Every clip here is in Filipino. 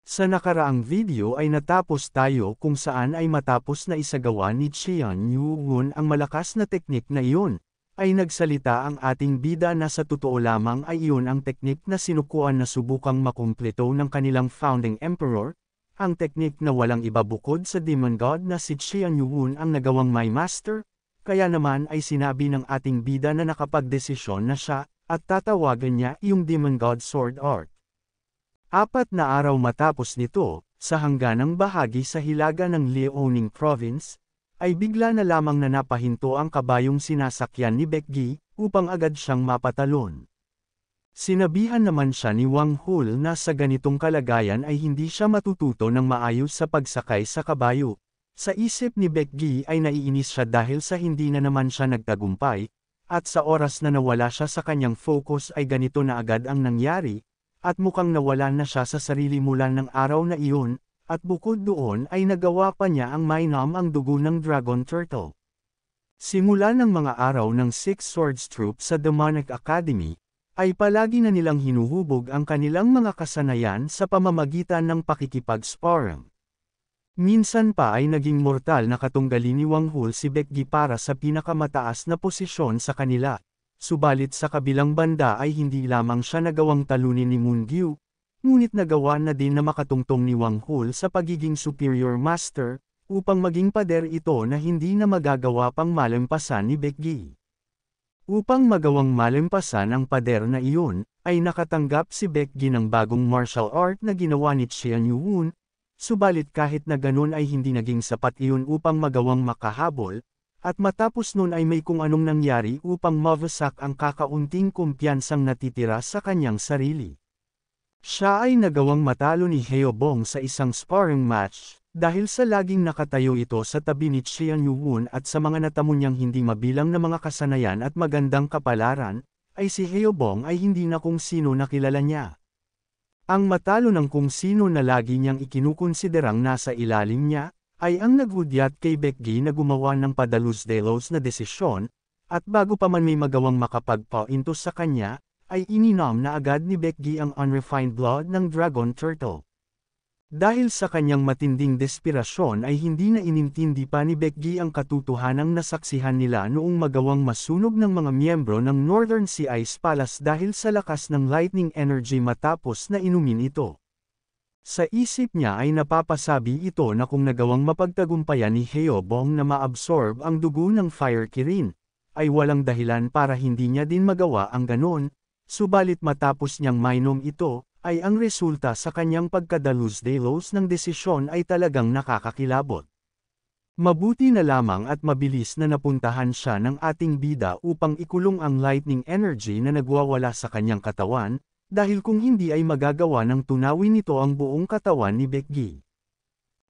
Sa nakaraang video ay natapos tayo kung saan ay matapos na isagawa ni Qian Yuwon ang malakas na teknik na iyon, ay nagsalita ang ating bida na sa totoo lamang ay iyon ang teknik na sinukuan na subukang makumpleto ng kanilang founding emperor, ang teknik na walang iba bukod sa demon god na si Qian Yuwon ang nagawang my master, kaya naman ay sinabi ng ating bida na nakapagdesisyon na siya, at tatawagan niya yung demon god sword art. 4 na araw matapos nito, sa hangganang bahagi sa hilaga ng Liaoning Province, ay bigla na lamang na napahinto ang kabayong sinasakyan ni Baekgi, upang agad siyang mapatalon. Sinabihan naman siya ni Wang Hul na sa ganitong kalagayan ay hindi siya matututo ng maayos sa pagsakay sa kabayo. Sa isip ni Baekgi ay naiinis siya dahil sa hindi na naman siya nagtagumpay, at sa oras na nawala siya sa kanyang focus ay ganito na agad ang nangyari, at mukhang nawala na siya sa sarili mula ng araw na iyon, at bukod doon ay nagawa pa niya ang mainam ang dugo ng Dragon Turtle. Simula ng mga araw ng Six Swords Troop sa Demonic Academy, ay palagi na nilang hinuhubog ang kanilang mga kasanayan sa pamamagitan ng pakikipag-sparring. Minsan pa ay naging mortal na katunggali ni Wang Hul si Baekgi para sa pinakamataas na posisyon sa kanila. Subalit sa kabilang banda ay hindi lamang siya nagawang talunin ni Moon Gyu, ngunit nagawa na din na makatungtong ni Wang Hul sa pagiging superior master, upang maging pader ito na hindi na magagawa pang malampasan ni Baekgi. Upang magawang malampasan ang pader na iyon, ay nakatanggap si Baekgi ng bagong martial art na ginawa ni Qian Yuwon, subalit kahit na ganun ay hindi naging sapat iyon upang magawang makahabol, at matapos nun ay may kung anong nangyari upang mawasak ang kakaunting kumpiyansang natitira sa kanyang sarili. Siya ay nagawang matalo ni Heobong sa isang sparring match, dahil sa laging nakatayo ito sa tabi ni Qian Yuwon at sa mga natamo niyang hindi mabilang na mga kasanayan at magandang kapalaran, ay si Heobong ay hindi na kung sino nakilala niya. Ang matalo ng kung sino na lagi niyang ikinukonsiderang nasa ilalim niya, ay ang naghudyat kay Baekgi na gumawa ng padalos-delos na desisyon, at bago pa man may magawang makapagpainto sa kanya, ay ininom na agad ni Baekgi ang unrefined blood ng Dragon Turtle. Dahil sa kanyang matinding desperasyon ay hindi na inintindi pa ni Baekgi ang katotohanang nasaksihan nila noong magawang masunog ng mga miyembro ng Northern Sea Ice Palace dahil sa lakas ng lightning energy matapos na inumin ito. Sa isip niya ay napapasabi ito na kung nagawang mapagtagumpayan ni Heobong na maabsorb ang dugo ng Fire Kirin, ay walang dahilan para hindi niya din magawa ang ganon, subalit matapos niyang mainom ito, ay ang resulta sa kanyang pagkadalos-delos ng desisyon ay talagang nakakakilabot. Mabuti na lamang at mabilis na napuntahan siya ng ating bida upang ikulong ang lightning energy na nagwawala sa kanyang katawan, dahil kung hindi ay magagawa ng tunawin nito ang buong katawan ni Baekgi.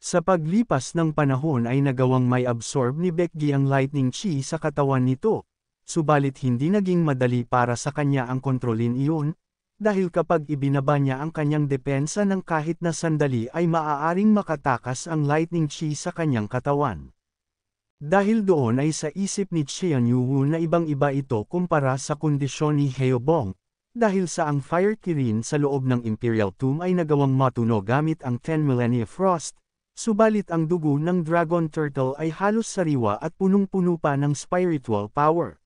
Sa paglipas ng panahon ay nagawang may absorb ni Baekgi ang lightning chi sa katawan nito, subalit hindi naging madali para sa kanya ang kontrolin iyon, dahil kapag ibinaba niya ang kanyang depensa ng kahit na sandali ay maaaring makatakas ang lightning chi sa kanyang katawan. Dahil doon ay sa isip ni Qian Yuwon na ibang-iba ito kumpara sa kondisyon ni Heobong, dahil sa ang Fire Kirin sa loob ng Imperial Tomb ay nagawang matuno gamit ang 10 Millennia Frost, subalit ang dugo ng Dragon Turtle ay halos sariwa at punong-puno pa ng spiritual power.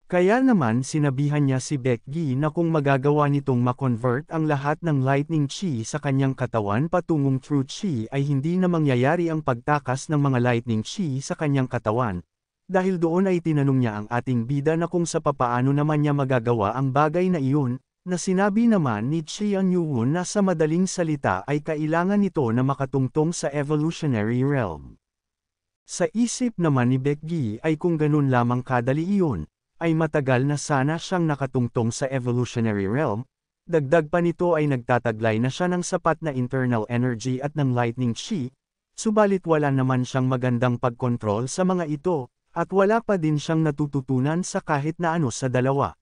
Kaya naman sinabihan niya si Baekgi na kung magagawa nitong makonvert ang lahat ng lightning chi sa kanyang katawan patungong true chi ay hindi na mangyayari ang pagtakas ng mga lightning chi sa kanyang katawan. Dahil doon ay tinanong niya ang ating bida na kung sa papaano naman niya magagawa ang bagay na iyon, na sinabi naman ni Qian Yuwon na sa madaling salita ay kailangan nito na makatungtong sa evolutionary realm. Sa isip naman ni Baekgi ay kung ganun lamang kadali iyon, ay matagal na sana siyang nakatungtong sa evolutionary realm, dagdag pa nito ay nagtataglay na siya ng sapat na internal energy at ng lightning chi, subalit wala naman siyang magandang pagkontrol sa mga ito, at wala pa din siyang natututunan sa kahit na ano sa dalawa.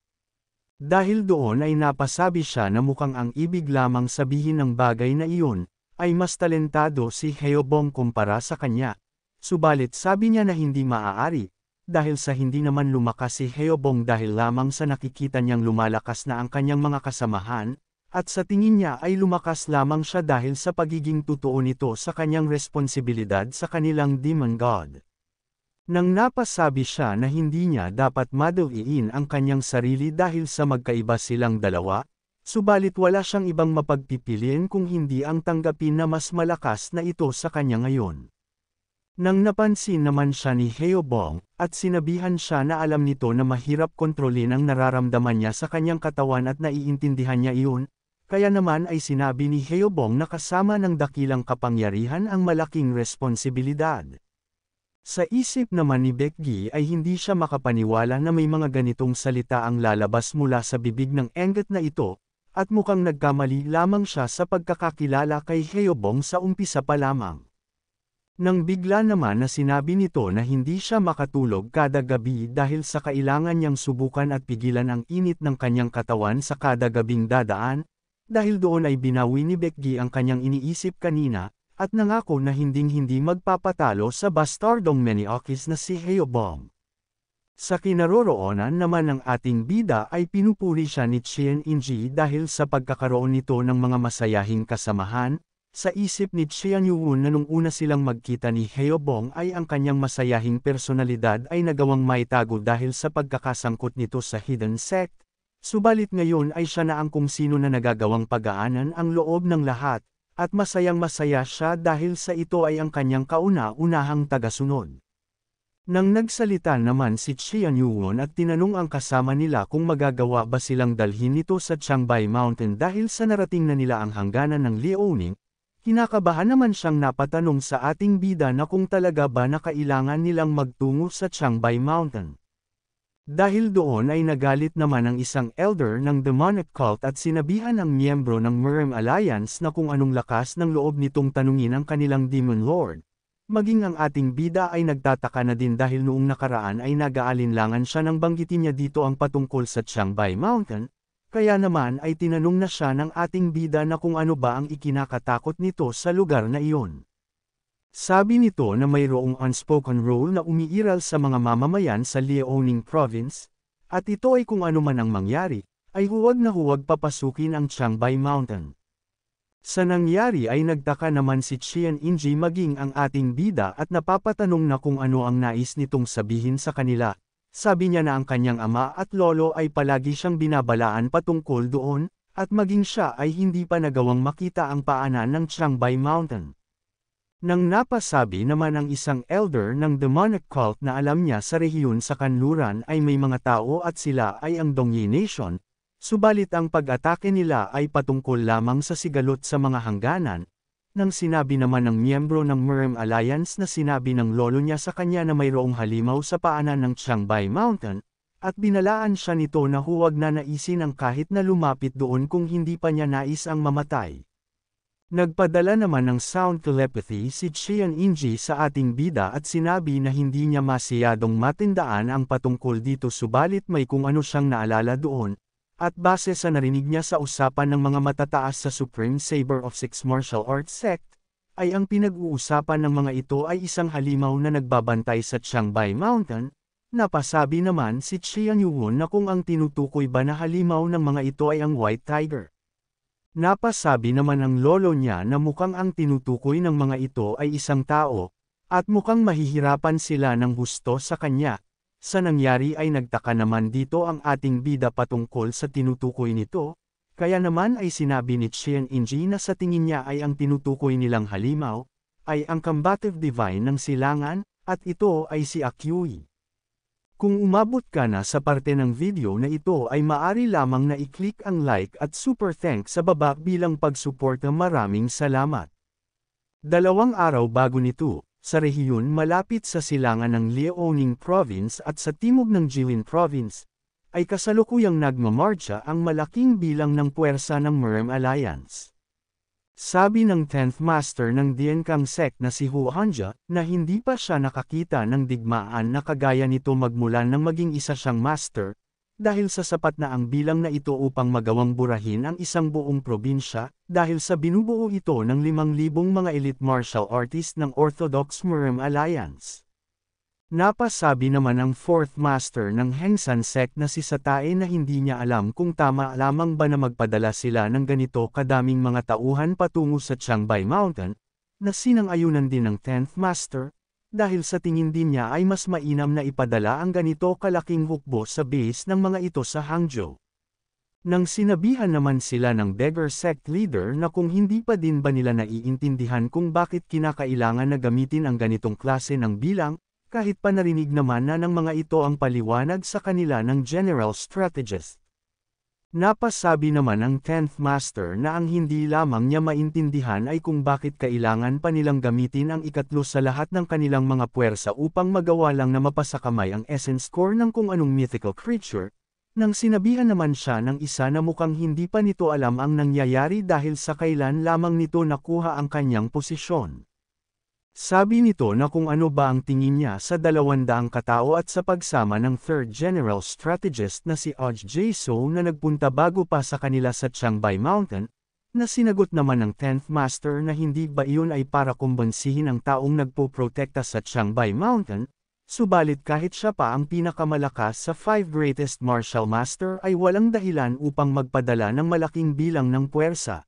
Dahil doon ay napasabi siya na mukhang ang ibig lamang sabihin ng bagay na iyon, ay mas talentado si Heobong kumpara sa kanya, subalit sabi niya na hindi maaari, dahil sa hindi naman lumakas si Heobong dahil lamang sa nakikita niyang lumalakas na ang kanyang mga kasamahan, at sa tingin niya ay lumakas lamang siya dahil sa pagiging totoo nito sa kanyang responsibilidad sa kanilang demon god. Nang napasabi siya na hindi niya dapat madaliin ang kanyang sarili dahil sa magkaiba silang dalawa, subalit wala siyang ibang mapagpipilian kung hindi ang tanggapin na mas malakas na ito sa kanya ngayon. Nang napansin naman siya ni Heobong, at sinabihan siya na alam nito na mahirap kontrolin ang nararamdaman niya sa kanyang katawan at naiintindihan niya iyon, kaya naman ay sinabi ni Heobong na kasama ng dakilang kapangyarihan ang malaking responsibilidad. Sa isip naman ni Becky ay hindi siya makapaniwala na may mga ganitong salita ang lalabas mula sa bibig ng enggot na ito, at mukhang nagkamali lamang siya sa pagkakakilala kay Heobong sa umpisa pa lamang. Nang bigla naman na sinabi nito na hindi siya makatulog kada gabi dahil sa kailangan niyang subukan at pigilan ang init ng kanyang katawan sa kada gabing dadaan, dahil doon ay binawi ni Becky ang kanyang iniisip kanina, at nangako na hinding-hindi magpapatalo sa bastardong Maniokis na si Heobong. Sa kinaroroonan naman ng ating bida ay pinupuri siya ni Chien Inji dahil sa pagkakaroon nito ng mga masayahing kasamahan. Sa isip ni Chian Yuun na nung una silang magkita ni Heobong ay ang kanyang masayahing personalidad ay nagawang maitago dahil sa pagkakasangkot nito sa hidden sect, subalit ngayon ay siya na ang kung sino na nagagawang pagaanan ang loob ng lahat, at masayang-masaya siya dahil sa ito ay ang kanyang kauna-unahang tagasunod. Nang nagsalita naman si Chian Yuon at tinanong ang kasama nila kung magagawa ba silang dalhin nito sa Changbei Mountain dahil sa narating na nila ang hangganan ng Liaoning, kinakabahan naman siyang napatanong sa ating bida na kung talaga ba na kailangan nilang magtungo sa Changbei Mountain. Dahil doon ay nagalit naman ang isang elder ng demonic cult at sinabihan ang miyembro ng Murem Alliance na kung anong lakas ng loob nitong tanungin ang kanilang demon lord. Maging ang ating bida ay nagtataka na din dahil noong nakaraan ay nag-aalinlangan siya nang banggitin niya dito ang patungkol sa Changbei Mountain, kaya naman ay tinanong na siya ng ating bida na kung ano ba ang ikinakatakot nito sa lugar na iyon. Sabi nito na mayroong unspoken rule na umiiral sa mga mamamayan sa Liaoning Province, at ito ay kung ano man ang mangyari, ay huwag na huwag papasukin ang Changbei Mountain. Sa nangyari ay nagtaka naman si Chian Inji maging ang ating bida at napapatanong na kung ano ang nais nitong sabihin sa kanila. Sabi niya na ang kanyang ama at lolo ay palagi siyang binabalaan patungkol doon, at maging siya ay hindi pa nagawang makita ang paanan ng Changbei Mountain. Nang napasabi naman ang isang elder ng demonic cult na alam niya sa rehiyon sa kanluran ay may mga tao at sila ay ang Dongyi Nation, subalit ang pag-atake nila ay patungkol lamang sa sigalot sa mga hangganan. Nang sinabi naman ng miyembro ng Murem Alliance na sinabi ng lolo niya sa kanya na mayroong halimaw sa paanan ng Changbei Mountain, at binalaan siya nito na huwag na naisin ang kahit na lumapit doon kung hindi pa niya nais ang mamatay. Nagpadala naman ng sound telepathy si Chian Inji sa ating bida at sinabi na hindi niya masyadong matindaan ang patungkol dito subalit may kung ano siyang naalala doon, at base sa narinig niya sa usapan ng mga matataas sa Supreme Saber of Six Martial Arts Sect, ay ang pinag-uusapan ng mga ito ay isang halimaw na nagbabantay sa Changbei Mountain. Napasabi naman si Chian Yuon na kung ang tinutukoy ba na halimaw ng mga ito ay ang White Tiger. Napasabi naman ng lolo niya na mukhang ang tinutukoy ng mga ito ay isang tao, at mukhang mahihirapan sila ng husto sa kanya. Sa nangyari ay nagtaka naman dito ang ating bida patungkol sa tinutukoy nito, kaya naman ay sinabi ni Chian Inji na sa tingin niya ay ang tinutukoy nilang halimaw, ay ang combative divine ng silangan, at ito ay si Akyui. Kung umabot ka na sa parte ng video na ito ay maari lamang na i-click ang like at super thanks sa baba bilang pagsuporta. Maraming salamat. 2 araw bago nito, sa rehiyon malapit sa silangan ng Liaoning Province at sa timog ng Jilin Province, ay kasalukuyang nagmamarcha ang malaking bilang ng puwersa ng Murem Alliance. Sabi ng 10th Master ng Dienkang Sect na si Hu Hanja, na hindi pa siya nakakita ng digmaan na kagaya nito magmula nang maging isa siyang Master, dahil sa sapat na ang bilang na ito upang magawang burahin ang isang buong probinsya, dahil sa binubuo ito ng 5,000 mga elite martial artist ng Orthodox Murem Alliance. Napasabi naman ng fourth master ng Hengsan sect na si Satae na hindi niya alam kung tama lamang ba na magpadala sila ng ganito kadaming mga tauhan patungo sa Chiangbai Mountain, na sinang-ayunan din ng 10th master, dahil sa tingin din niya ay mas mainam na ipadala ang ganito kalaking hukbo sa base ng mga ito sa Hangzhou. Nang sinabihan naman sila ng beggar sect leader na kung hindi pa din ba nila naiintindihan kung bakit kinakailangan na gamitin ang ganitong klase ng bilang, kahit pa narinig naman na ng mga ito ang paliwanag sa kanila ng general strategist. Napasabi naman ng 10th master na ang hindi lamang niya maintindihan ay kung bakit kailangan pa nilang gamitin ang ikatlo sa lahat ng kanilang mga puwersa upang magawa lang na mapasakamay ang essence core ng kung anong mythical creature. Nang sinabihan naman siya ng isa na mukhang hindi pa nito alam ang nangyayari dahil sa kailan lamang nito nakuha ang kanyang posisyon. Sabi nito na kung ano ba ang tingin niya sa 200 katao at sa pagsama ng 3rd General Strategist na si Oj Jae-so na nagpunta bago pa sa kanila sa Chiangbai Mountain, na sinagot naman ng 10th Master na hindi ba iyon ay para kumbansihin ang taong nagpoprotekta sa Chiangbai Mountain. Subalit kahit siya pa ang pinakamalakas sa 5 greatest martial master ay walang dahilan upang magpadala ng malaking bilang ng puwersa.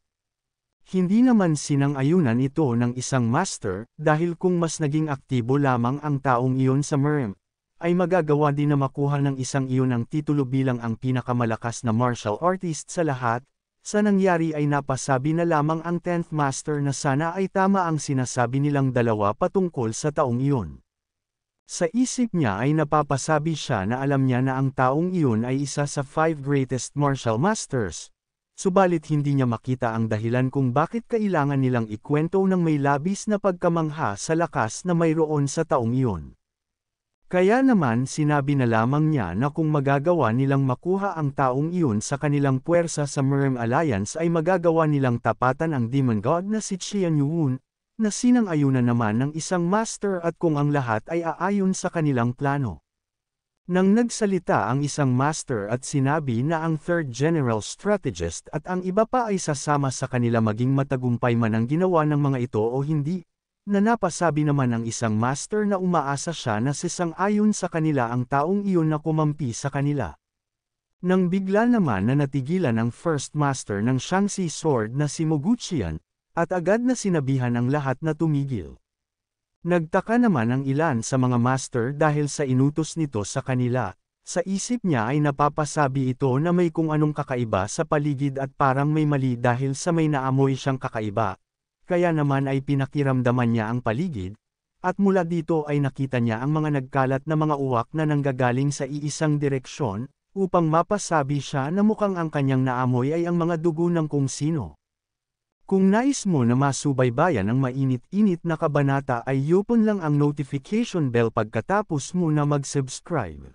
Hindi naman sinang-ayunan ito ng isang master, dahil kung mas naging aktibo lamang ang taong iyon sa MERM, ay magagawa din na makuha ng isang iyon ang titulo bilang ang pinakamalakas na martial artist sa lahat. Sa nangyari ay napasabi na lamang ang 10th master na sana ay tama ang sinasabi nilang dalawa patungkol sa taong iyon. Sa isip niya ay napapasabi siya na alam niya na ang taong iyon ay isa sa 5 greatest martial masters. Subalit hindi niya makita ang dahilan kung bakit kailangan nilang ikwento ng may labis na pagkamangha sa lakas na mayroon sa taong iyon. Kaya naman sinabi na lamang niya na kung magagawa nilang makuha ang taong iyon sa kanilang puwersa sa MERM Alliance ay magagawa nilang tapatan ang demon god na si Qian Yuun, na sinang-ayunan naman ng isang master at kung ang lahat ay aayon sa kanilang plano. Nang nagsalita ang isang master at sinabi na ang 3rd General Strategist at ang iba pa ay sasama sa kanila maging matagumpay man ang ginawa ng mga ito o hindi, na napasabi naman ang isang master na umaasa siya na sisang-ayon sa kanila ang taong iyon na kumampi sa kanila. Nang bigla naman na natigilan ang first master ng Shaanxi Sword na si Moguqian, at agad na sinabihan ang lahat na tumigil. Nagtaka naman ang ilan sa mga master dahil sa inutos nito sa kanila. Sa isip niya ay napapasabi ito na may kung anong kakaiba sa paligid at parang may mali dahil sa may naamoy siyang kakaiba. Kaya naman ay pinakiramdaman niya ang paligid, at mula dito ay nakita niya ang mga nagkalat na mga uwak na nanggagaling sa iisang direksyon, upang mapasabi siya na mukhang ang kanyang naamoy ay ang mga dugo ng kung sino. Kung nais mo na masubaybayan ang mainit-init na kabanata ay i-open lang ang notification bell pagkatapos mo na mag-subscribe.